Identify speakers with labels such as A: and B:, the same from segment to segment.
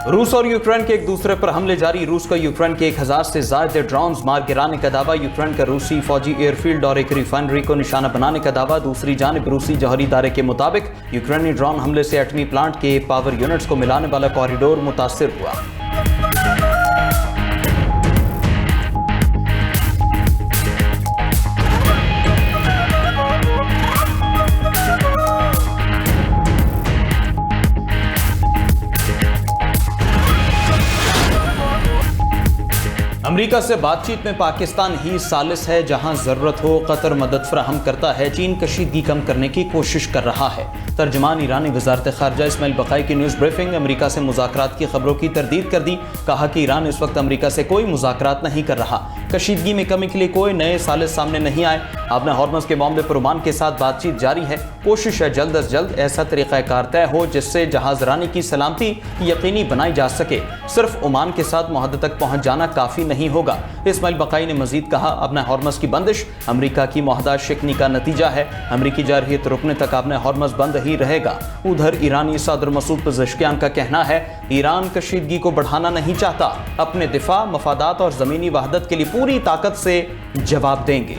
A: रूस और यूक्रेन के एक दूसरे पर हमले जारी। रूस का यूक्रेन के 1000 से ज्यादा ड्रोन्स मार गिराने का दावा। यूक्रेन का रूसी फौजी एयरफील्ड और एक रिफाइनरी को निशाना बनाने का दावा। दूसरी जानिब रूसी जौहरी इदारे के मुताबिक यूक्रेनी ड्रोन हमले से एटमी प्लांट के पावर यूनिट्स को मिलाने वाला कॉरिडोर मुतासिर हुआ। अमेरिका से बातचीत में पाकिस्तान ही सालिस है। जहां जरूरत हो कतर मदद फराहम करता है। चीन कशीदगी कम करने की कोशिश कर रहा है। तर्जमान ईरानी वजारत खारजा इस्माइल बकाई की न्यूज़ ब्रीफिंग। अमेरिका से मुज़ाकरात की खबरों की तरदीद कर दी। कहा कि ईरान इस वक्त अमेरिका से कोई मुज़ाकरात नहीं कर रहा। कशीदगी में कमी के लिए कोई नए सालिस सामने नहीं आए। आपने हॉर्मज़ के मामले पर ओमान के साथ बातचीत जारी है। कोशिश है जल्द अज जल्द ऐसा तरीक़ाकार तय हो जिससे जहाज़रानी की सलामती यकीनी बनाई जा सके। सिर्फ ओमान के साथ मुआहदे तक पहुँच जाना काफ़ी नहीं होगा। इस्माइल बकाई ने मजीद कहा, अपना हॉर्मज़ की बंदिश अमेरिका की मुआहदा शिकनी का नतीजा है। अमेरिकी जारहियत रुकने तक अपना हॉर्मज़ बंद ही रहेगा। उधर ईरानी सदर मसूद पज़ेश्कियान का कहना है, ईरान कशीदगी को बढ़ाना नहीं चाहता। अपने दिफा, मफादात और ज़मीनी वहदत के लिए पूरी ताकत से जवाब देंगे।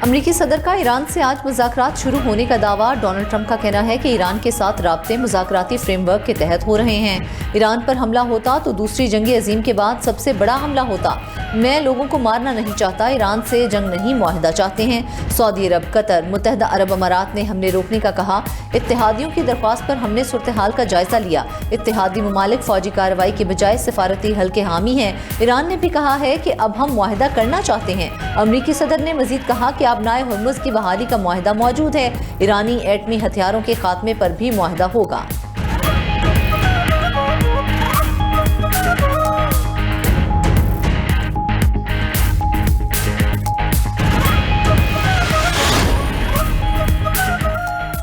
B: अमरीकी सदर का ईरान से आज मुज़ाकरात शुरू होने का दावा। डोनाल्ड ट्रंप का कहना है कि ईरान के साथ राब्ते मुज़ाकराती फ्रेमवर्क के तहत हो रहे हैं। ईरान पर हमला होता तो दूसरी जंग अजीम के बाद सबसे बड़ा हमला होता। मैं लोगों को मारना नहीं चाहता, ईरान से जंग नहीं, मुआहिदा चाहते हैं। सऊदी अरब, कतर, मुत्तहदा अरब अमारात ने हमले रोकने का कहा। इत्तेहादियों की दरख्वास्त पर हमने सूरत हाल का जायजा लिया। इत्तेहादी ममालिक फौजी कार्रवाई के बजाय सिफारती हल के हामी हैं। ईरान ने भी कहा है कि अब हम मुआहिदा करना चाहते हैं। अमरीकी सदर ने मजीद कहा कि आबनाए हुर्मुज़ की बहाली का मुआहिदा मौजूद है। ईरानी एटमी हथियारों के खात्मे पर भी मुआहिदा होगा।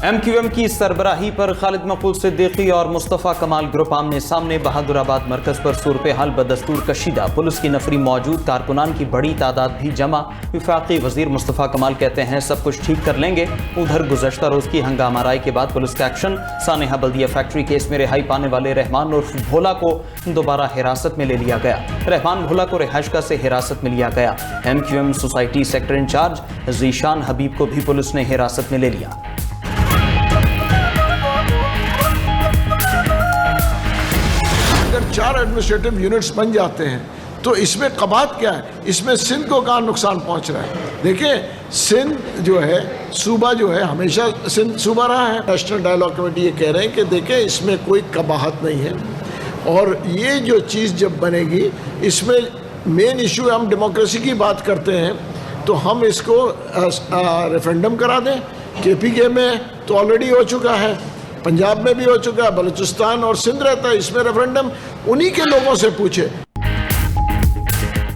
A: MQM की सरबराही पर खालिद मकबूल सिद्दीकी और मुस्तफ़ा कमाल ग्रुप आमने सामने। बहादुराबाद मरकज पर सूरत हाल बदस्तूर कशीदा। पुलिस की नफरी मौजूद, कारकुनान की बड़ी तादाद भी जमा। वफाकी वजीर मुस्तफ़ा कमाल कहते हैं सब कुछ ठीक कर लेंगे। उधर गुज़श्ता रोज़ की हंगामा राय के बाद पुलिस का एक्शन। सानेहा बल्दिया फैक्ट्री केस में रिहाई पाने वाले रहमान उर्फ भोला को दोबारा हिरासत में ले लिया गया। रहमान भोला को रिहाइशगाह से हिरासत में लिया गया। MQM society sector incharge Zeeshan Habib को भी पुलिस ने हिरासत में ले लिया।
C: अगर 4 एडमिनिस्ट्रेटिव यूनिट्स बन जाते हैं तो इसमें कबात क्या है? इसमें सिंध को कहाँ नुकसान पहुंच रहा है? देखिए, सिंध जो है, सूबा जो है, हमेशा सिंध सूबा रहा है। नेशनल डायलॉग कमेटी ये कह रहे हैं कि देखिए इसमें कोई कबाहत नहीं है। और ये जो चीज़ जब बनेगी, इसमें मेन इशू हम डेमोक्रेसी की बात करते हैं, तो हम इसको रेफरेंडम करा दें। KPK में तो ऑलरेडी हो चुका है, पंजाब में भी हो चुका है, बलूचिस्तान और सिंध रहता है, इसमें रेफरेंडम उन्हीं के लोगों से पूछे।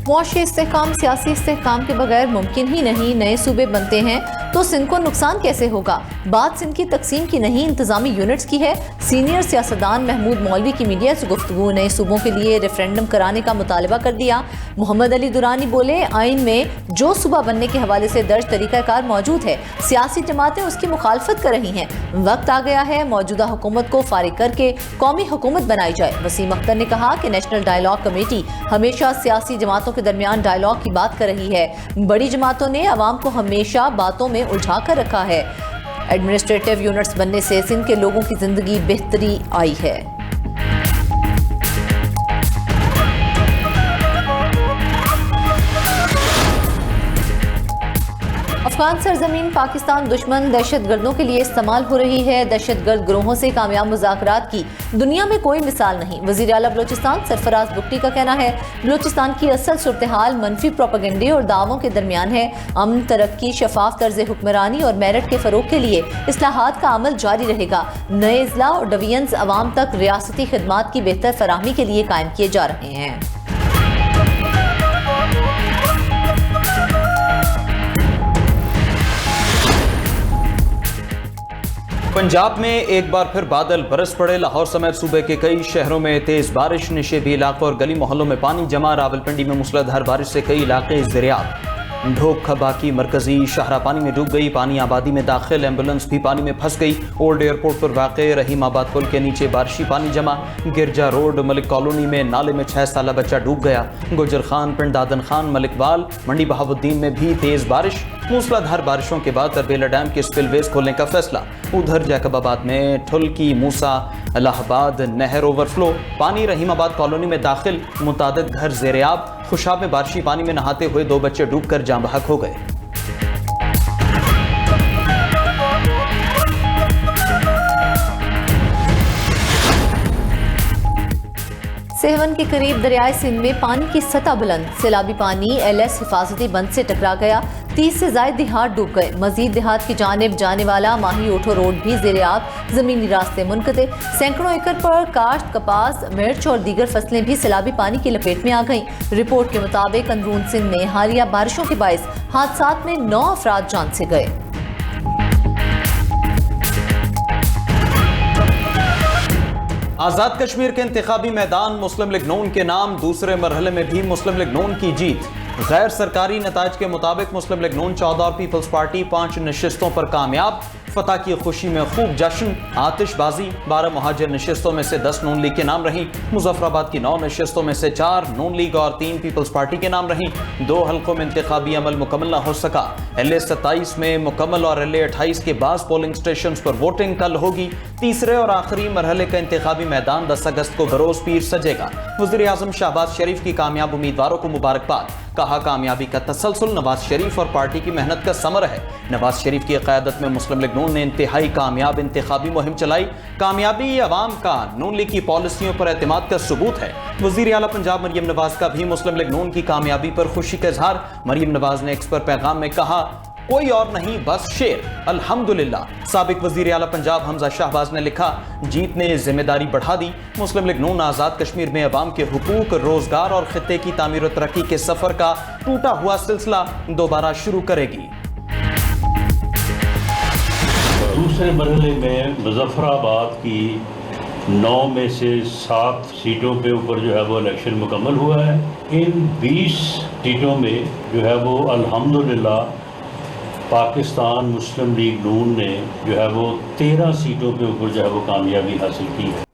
B: मुआशी इस्तेहकाम सियासी इस्तेहकाम के बगैर मुमकिन ही नहीं। नए सूबे बनते हैं तो सिंध को नुकसान कैसे होगा? बात सिंध की तकसीम की नहीं, इंतजामी यूनिट्स की है। सीनियर सियासतदान महमूद मौलवी की मीडिया से गुफ्तगू। नए सूबों के लिए रेफरेंडम कराने का मुतालबा कर दिया। मोहम्मद अली दुरानी बोले, आइन में जो सूबा बनने के हवाले से दर्ज तरीक़ाकार मौजूद है, सियासी जमातें उसकी मुखालफत कर रही हैं। वक्त आ गया है मौजूदा हुकूमत को फारिग करके कौमी हुकूमत बनाई जाए। वसीम अख्तर ने कहा कि नेशनल डायलॉग कमेटी हमेशा सियासी जमातों के दरमियान डायलॉग की बात कर रही है। बड़ी जमातों ने अवाम को हमेशा बातों में उलझा कर रखा है। एडमिनिस्ट्रेटिव यूनिट्स बनने से सिंध के लोगों की जिंदगी बेहतरी आई है। अफगान सरजमीन पाकिस्तान दुश्मन दहशतगर्दों के लिए इस्तेमाल हो रही है। दहशतगर्द ग्रोहों से कामयाब मुज़ाकरात की दुनिया में कोई मिसाल नहीं। वज़ीर आला बलोचिस्तान सरफराज बुगटी का कहना है, बलोचिस्तान की असल सूरत हाल मनफी प्रोपेगेंडे और दावों के दरमियान है। अमन, तरक्की, शफाफ तर्ज हुक्मरानी और मेरिट के फ़रोग के लिए इस्लाहात का अमल जारी रहेगा। नए अज़ला और डिवीजन्स अवाम तक रियासती खिदमात की बेहतर फराहमी के लिए कायम किए जा रहे हैं।
A: पंजाब में एक बार फिर बादल बरस पड़े। लाहौर समेत सूबे के कई शहरों में तेज बारिश, निशेबी इलाकों और गली मोहल्लों में पानी जमा। रावलपिंडी में मूसलाधार बारिश से कई इलाके ज़रियाब। ढोक खबा की मरकजी शाहरा पानी में डूब गई, पानी आबादी में दाखिल, एम्बुलेंस भी पानी में फंस गई। ओल्ड एयरपोर्ट पर वाक़े रहीमाबाद पुल के नीचे बारिशी पानी जमा। गिरजा रोड मलिक कॉलोनी में नाले में 6 साला बच्चा डूब गया। गुजर खान पिंड दादन खान मलिकवाल मंडी बहाउद्दीन में भी तेज बारिश। मूसलाधार बारिशों के बाद तरबेला डैम के स्पिलवेज खोलने का फैसला। उधर जैकबाबाद में ठुल्की मूसा इलाहाबाद नहर ओवरफ्लो, पानी रहीमाबाद कॉलोनी में दाखिल, मुतादिद घर ज़ेरे-आब। खुशाब में बारिशी पानी में नहाते हुए 2 बच्चे डूबकर जान बहक हो गए।
B: सेहवन के करीब दरियाए सिंध में पानी की सतह बुलंद, सैलाबी पानी LS हिफाजती बंद से टकरा गया। 30 से ज्यादा देहात डूब गए। मजीद देहात की जानिब जाने वाला माही ओठो रोड भी ज़ेरे-आब, जमीनी रास्ते मुनक़ते। सैकड़ों एकड़ पर काश्त, कपास, मिर्च और दीगर फसलें भी सैलाबी पानी की लपेट में आ गईं। रिपोर्ट के मुताबिक अंदरून सिंध में हालिया बारिशों के बाइस हादसात में 9 अफराद जान से गए।
A: आज़ाद कश्मीर के इंतखाबी मैदान मुस्लिम लीग नून के नाम, दूसरे मरहले में भी मुस्लिम लीग नून की जीत। गैर सरकारी नताज के मुताबिक मुस्लिम लीग नून 14 और पीपल्स पार्टी 5 नशिस्तों पर कामयाब। फतह की खुशी में खूब जश्न, आतिशबाजी। 12 मुहाजिर नशिस्तों में से 10 नून लीग के नाम रहीं। मुजफ्फराबाद की 9 नशिस्तों में से 4 नून लीग और 3 पीपल्स पार्टी के नाम रहीं। 2 हल्कों में इंतखाबी अमल मुकम्मल न हो सका। LA 27 में मुकम्मल और LA 28 के बाद पोलिंग स्टेशन पर वोटिंग कल होगी। तीसरे और आखिरी मरहले का इंतखाबी मैदान 10 अगस्त को बरोज पीर सजेगा। वज़ीर आज़म शहबाज शरीफ की कामयाब उम्मीदवारों को मुबारकबाद। कहा, कामयाबी का तसलसल नवाज शरीफ और पार्टी की मेहनत का समर है। नवाज शरीफ की क़यादत में मुस्लिम लीग नून ने इंतहाई कामयाब इंतखाबी मुहिम चलाई। कामयाबी अवाम का नून लीग की पॉलिसियों पर एतमाद का सबूत है। वज़ीर आला पंजाब मरियम नवाज का भी मुस्लिम लीग नून की कामयाबी पर खुशी का इजहार। मरियम नवाज ने एक्स पर पैगाम में कहा, कोई और नहीं बस शेर, अल्हम्दुलिल्लाह। साबिक वज़ीर आला पंजाब हमजा शहबाज ने लिखा, जीत ने जिम्मेदारी बढ़ा दी। मुस्लिम लीग नून आज़ाद कश्मीर में अवाम के हुकूक, रोजगार और खित्ते की तामीर और तरक्की के सफर का टूटा हुआ सिलसिला दोबारा शुरू करेगी।
D: दूसरे मरहले में मुजफ्फराबाद की 9 में से 7 सीटों पे ऊपर जो है वो इलेक्शन मुकम्मल हुआ है। इन 20 सीटों में जो है वो अल्हम्दुलिल्लाह पाकिस्तान मुस्लिम लीग नून ने जो है वो 13 सीटों पे ऊपर जो है वो कामयाबी हासिल की है।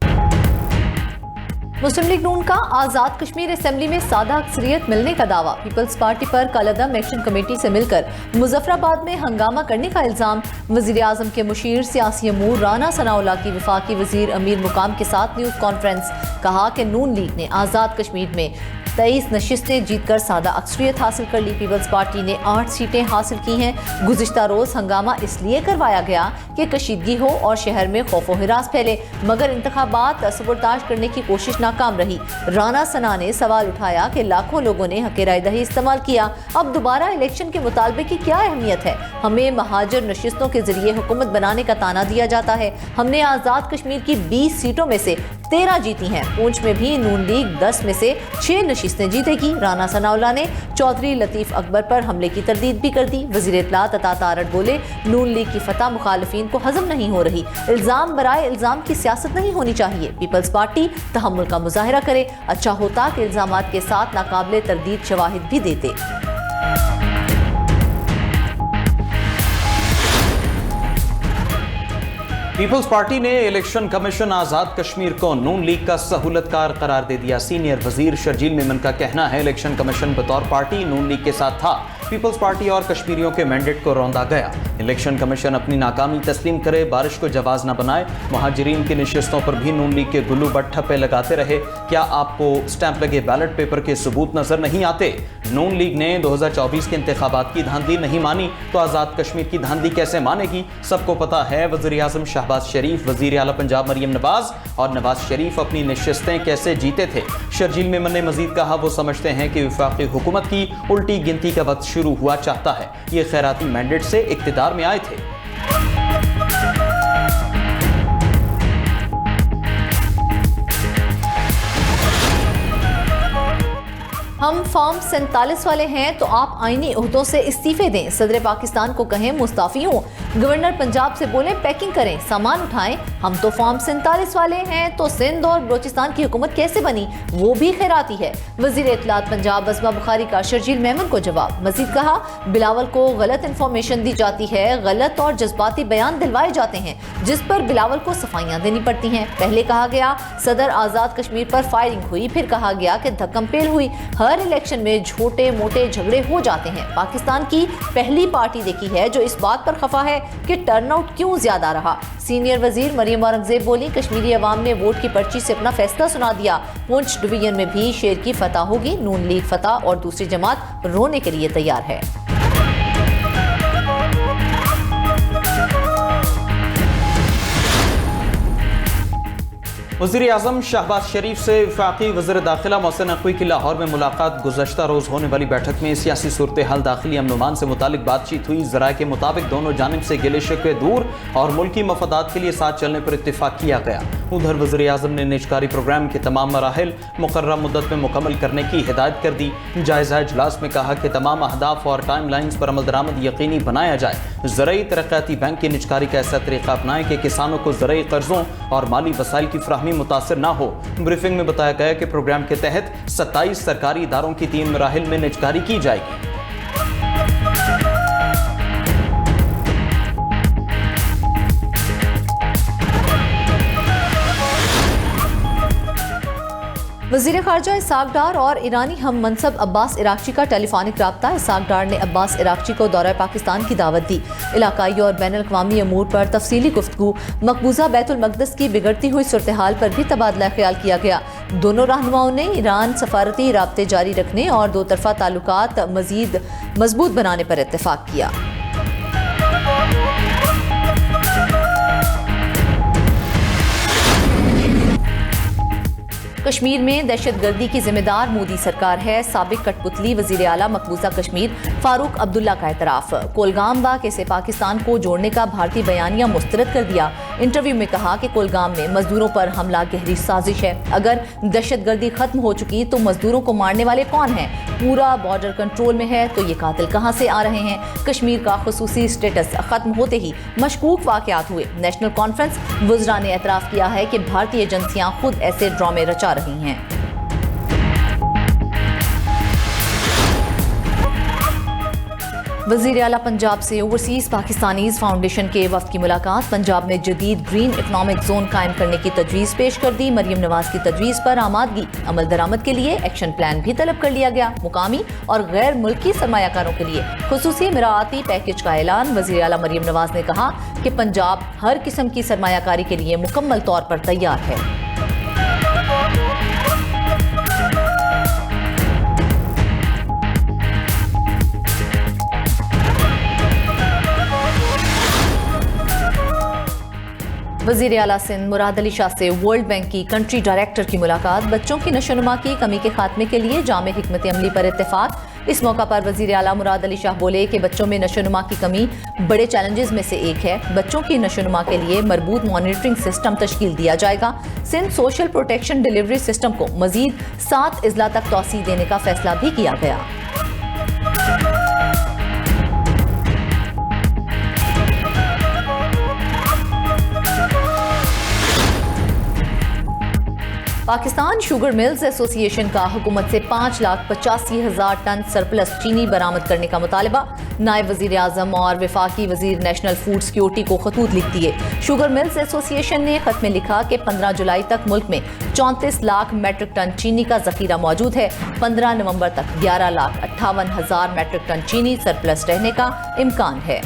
B: मुस्लिम लीग नून का आज़ाद कश्मीर असेंबली में सादा अक्सरियत मिलने का दावा। पीपल्स पार्टी पर कलअदम एक्शन कमेटी से मिलकर मुजफ्फराबाद में हंगामा करने का इल्ज़ाम। वज़ीर आज़म के मुशीर सियासी अमूर राना सनाउल्लाह की वफाकी वज़ीर अमीर मुकाम के साथ न्यूज़ कॉन्फ्रेंस। कहा कि नून लीग ने आज़ाद कश्मीर में 23 नशिस्तें जीतकर सादा अक्सरियत हासिल कर ली। पीपल्स पार्टी ने 8 सीटें हासिल की हैं। गुज़िश्ता रोज़ हंगामा इसलिए करवाया गया कि कशीदगी हो और शहर में खौफो हिरास फैले, मगर इंतखाबात सबरदाश्त करने की कोशिश नाकाम रही। राना सना ने सवाल उठाया कि लाखों लोगों ने हक़ राय दही इस्तेमाल किया, अब दोबारा इलेक्शन के मुतालबे की क्या अहमियत है? हमें महाजर नशिस्तों के जरिए हुकूमत बनाने का ताना दिया जाता है। हमने आज़ाद कश्मीर की 20 सीटों में से 13 जीती हैं। पूंछ में भी नून लीग 10 में से 6 नशिस्तें जीतेगी। राना सनाउल्लाह ने चौधरी लतीफ़ अकबर पर हमले की तरदीद भी कर दी। वज़ीर इत्तलात अता तारड़ बोले, नून लीग की फतह मुखालिफिन को हजम नहीं हो रही। इल्ज़ाम बराए इल्ज़ाम की सियासत नहीं होनी चाहिए। पीपल्स पार्टी तहम्मुल का मुजाहिरा करे। अच्छा होता कि इल्ज़ामात के साथ नाकाबिले तरदीद शवाहिद भी देते।
A: पीपल्स पार्टी ने इलेक्शन कमीशन आज़ाद कश्मीर को नून लीग का सहूलतकार करार दे दिया। सीनियर वजीर शर्जील मेमन का कहना है, इलेक्शन कमीशन बतौर पार्टी नून लीग के साथ था। पीपल्स पार्टी और कश्मीरियों के मैंडेट को रौंदा गया। इलेक्शन कमीशन अपनी नाकामी तस्लीम करे, बारिश को जवाज न बनाए। महाजिरीन की नशिस्तों पर भी नून लीग के गुल्लू बट ठप्पे लगाते रहे। क्या आपको स्टैंप लगे बैलेट पेपर के सबूत नजर नहीं आते? नून लीग ने 2024 के इंतखाबात की धांधली नहीं मानी तो आज़ाद कश्मीर की धांधली कैसे मानेगी? सबको पता है वज़ीर आज़म शहबाज शरीफ, वज़ीर आला पंजाब मरियम नवाज और नवाज शरीफ अपनी नशिस्तें कैसे जीते थे। शर्जील मेमन ने मजीद कहा, वो समझते हैं कि वफाकी हुकूमत की उल्टी गिनती का वक्त शुरू हुआ चाहता है। ये खैराती मैंडेट से इक्तिदार में आए थे।
B: हम फॉर्म 47 वाले हैं तो आप आईनी ओहदों से इस्तीफे दें। सदर पाकिस्तान को कहें मुस्ताफी हूँ। गवर्नर पंजाब से बोलें पैकिंग करें, सामान उठाएं। हम तो फॉर्म 47 वाले हैं तो सिंध और बलोचिस्तान की हुकूमत कैसे बनी, वो भी खैराती है। वजीर इत्तलात पंजाब असमा बुखारी का शर्जील मेमन को जवाब। मजीद कहा, बिलावल को गलत इंफॉर्मेशन दी जाती है, गलत और जज्बाती बयान दिलवाए जाते हैं जिस पर बिलावल को सफाइयां देनी पड़ती हैं। पहले कहा गया सदर आजाद कश्मीर पर फायरिंग हुई, फिर कहा गया कि धक्कम-पेल हुई। हर इलेक्शन में छोटे मोटे झगड़े हो जाते हैं। पाकिस्तान की पहली पार्टी देखी है जो इस बात पर खफा है कि टर्नआउट क्यों ज्यादा रहा। सीनियर वजीर मरियम औरंगजेब बोली, कश्मीरी अवाम ने वोट की पर्ची से अपना फैसला सुना दिया। पुंछ डिवीजन में भी शेर की फतह होगी। नून लीग फतह और दूसरी जमात रोने के लिए तैयार है।
A: वज़ीर आज़म शहबाज शरीफ से वफाकी वज़ीर दाखिला मोहसिन नकवी की लाहौर में मुलाकात। गुज़श्ता रोज़ होने वाली बैठक में सियासी सूरत हाल, दाखिली अमन-ओ-अमान से मुतालिक बातचीत हुई। ज़राए के मुताबिक दोनों जानिब से गिले शिकवे दूर और मुल्की मफादात के लिए साथ चलने पर इत्तेफाक किया गया। उधर वज़ीर आज़म ने निजकारी प्रोग्राम के तमाम मराहिल मुकर्रर मुद्दत में मुकम्मल करने की हिदायत कर दी। जायज़ा इजलास में कहा कि तमाम अहदाफ और टाइम लाइन्स पर अमल दरामद यकीनी बनाया जाए। ज़राई तरक्याती बैंक की निजकारी का ऐसा तरीका अपनाएं कि किसानों को ज़राई कर्जों और माली वसाइल की फराहमी मुतासर ना हो। ब्रीफिंग में बताया गया कि प्रोग्राम के तहत 27 सरकारी इदारों की 3 मराहिल में निजकारी की जाएगी।
B: वज़ीर ख़ारजा इसाक डार और ईरानी हम मनसब अब्बास इराक़ची का टेलीफोनिक रब्ता। इसाक डार ने अब्बास इराक़ची को दौरा पाकिस्तान की दावत दी। इलाकाई और बैनुल-अक़वामी अमूर पर तफसीली गुफ्तगू। मकबूजा बैतुल मक़दस की बिगड़ती हुई सूरत हाल पर भी तबादला ख्याल किया गया। दोनों रहनुमाओं ने ईरान सफारती राब्ते जारी रखने और दो तरफ़ा ताल्लुकात मज़ीद मजबूत बनाने पर इत्तेफाक किया। कश्मीर में दहशतगर्दी की जिम्मेदार मोदी सरकार है। साबिक कठपुतली वजीर आला मकबूजा कश्मीर फारूक अब्दुल्ला का एतराफ़। कोलगाम वाक़े से पाकिस्तान को जोड़ने का भारतीय बयानिया मुस्तरद कर दिया। इंटरव्यू में कहा कि कोलगाम में मजदूरों पर हमला गहरी साजिश है। अगर दहशतगर्दी खत्म हो चुकी तो मजदूरों को मारने वाले कौन हैं? पूरा बॉर्डर कंट्रोल में है तो ये कातिल कहाँ से आ रहे हैं? कश्मीर का खुसूसी स्टेटस खत्म होते ही मशकूक वाक़यात हुए। नेशनल कॉन्फ्रेंस वज़रा ने एतराफ़ किया है कि भारतीय एजेंसियां खुद ऐसे ड्रामे रचा रही हैं। वज़ीर आला पंजाब से ओवरसीज पाकिस्तानीज़ फाउंडेशन के वफ़द की मुलाकात। पंजाब में जदीद ग्रीन इकनॉमिक जोन कायम करने की तजवीज़ पेश कर दी। मरियम नवाज की तजवीज़ पर आमादगी। अमल दरामद के लिए एक्शन प्लान भी तलब कर लिया गया। मुकामी और गैर मुल्की सरमायाकारों के लिए खुसूसी मिराआती पैकेज का ऐलान। वज़ीर आला मरियम नवाज ने कहा कि पंजाब हर किस्म की सरमायाकारी के लिए मुकम्मल तौर पर तैयार है। वज़ीर आला सिंध मुराद अली शाह से वर्ल्ड बैंक की कंट्री डायरेक्टर की मुलाकात। बच्चों की नशोनुमा की कमी के खात्मे के लिए जामे हिकमत अमली पर इत्तेफाक। इस मौका पर वज़ीर आला मुराद अली शाह बोले कि बच्चों में नशोनुमा की कमी बड़े चैलेंजेस में से एक है। बच्चों की नशोनुमा के लिए मरबूत मॉनिटरिंग सिस्टम तश्कील दिया जाएगा। Sindh social protection delivery system को मजीद 7 अजला तक तौसीह देने का फैसला भी किया गया। पाकिस्तान शुगर मिल्स एसोसिएशन का हुकूमत से 5,85,000 टन सरप्लस चीनी बरामद करने का मुतालबा। नायब वजीर आजम और वफाकी वजीर नेशनल फूड सिक्योरिटी को खतूत लिख दिए। शुगर मिल्स एसोसिएशन ने खत में लिखा कि 15 जुलाई तक मुल्क में 34 लाख मेट्रिक टन चीनी का जखीरा मौजूद है। 15 नवंबर तक 11,58,000 मेट्रिक टन चीनी सरप्लस रहने का इम्कान है।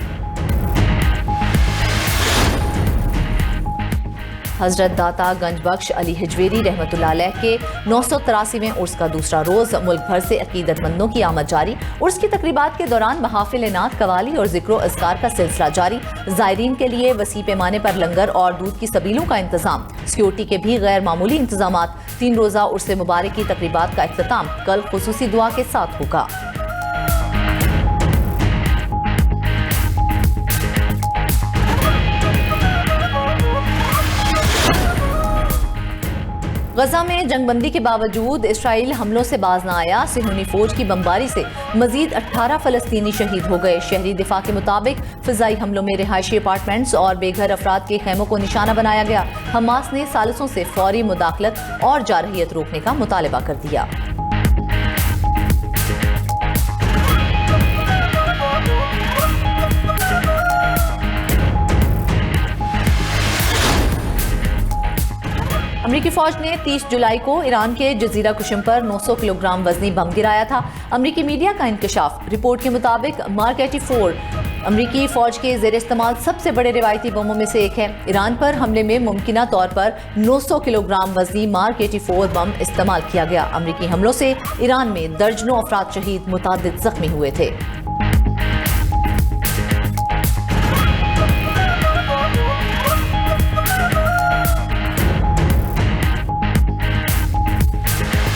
B: हजरत दाता गंज बख्श अली हिजवेरी रहमतुल्लाह अलैह के 983वें उर्स का दूसरा रोज मुल्क भर से अकीदतमंदों की आमद जारी। उर्स की तकरीबात के दौरान महाफिल नात, कवाली और जिक्र अज़कार का सिलसिला जारी। ज़ायरीन के लिए वसी पैमाने पर लंगर और दूध की सबीलों का इंतजाम। सिक्योरिटी के भी गैर मामूली इंतजाम। 3 रोज़ा उर्स मुबारक की तकरीबात का इख्तिताम कल खुसूसी दुआ के साथ होगा। गजा में जंगबंदी के बावजूद इसराइल हमलों से बाज न आया। सिहूनी फौज की बमबारी से मजीद 18 फलस्तीनी शहीद हो गए। शहरी दिफा के मुताबिक फिजाई हमलों में रिहायशी अपार्टमेंट्स और बेघर अफराद के खैमों को निशाना बनाया गया। हमास ने सालिसों से फौरी मुदाखलत और जारहियत रोकने का मुतालबा कर दिया। अमरीकी फौज ने 30 जुलाई को ईरान के जजीरा कुशम पर 900 किलोग्राम वजनी बम गिराया था। अमरीकी मीडिया का इंकशाफ। रिपोर्ट के मुताबिक मार्क 84 अमरीकी फौज के ज़ेर इस्तेमाल सबसे बड़े रिवायती बमों में से एक है। ईरान पर हमले में मुमकिना तौर पर 900 किलोग्राम वजनी मार्क 84 बम इस्तेमाल किया गया। अमरीकी हमलों से ईरान में दर्जनों अफराद शहीद, मुतादिद जख्मी हुए थे।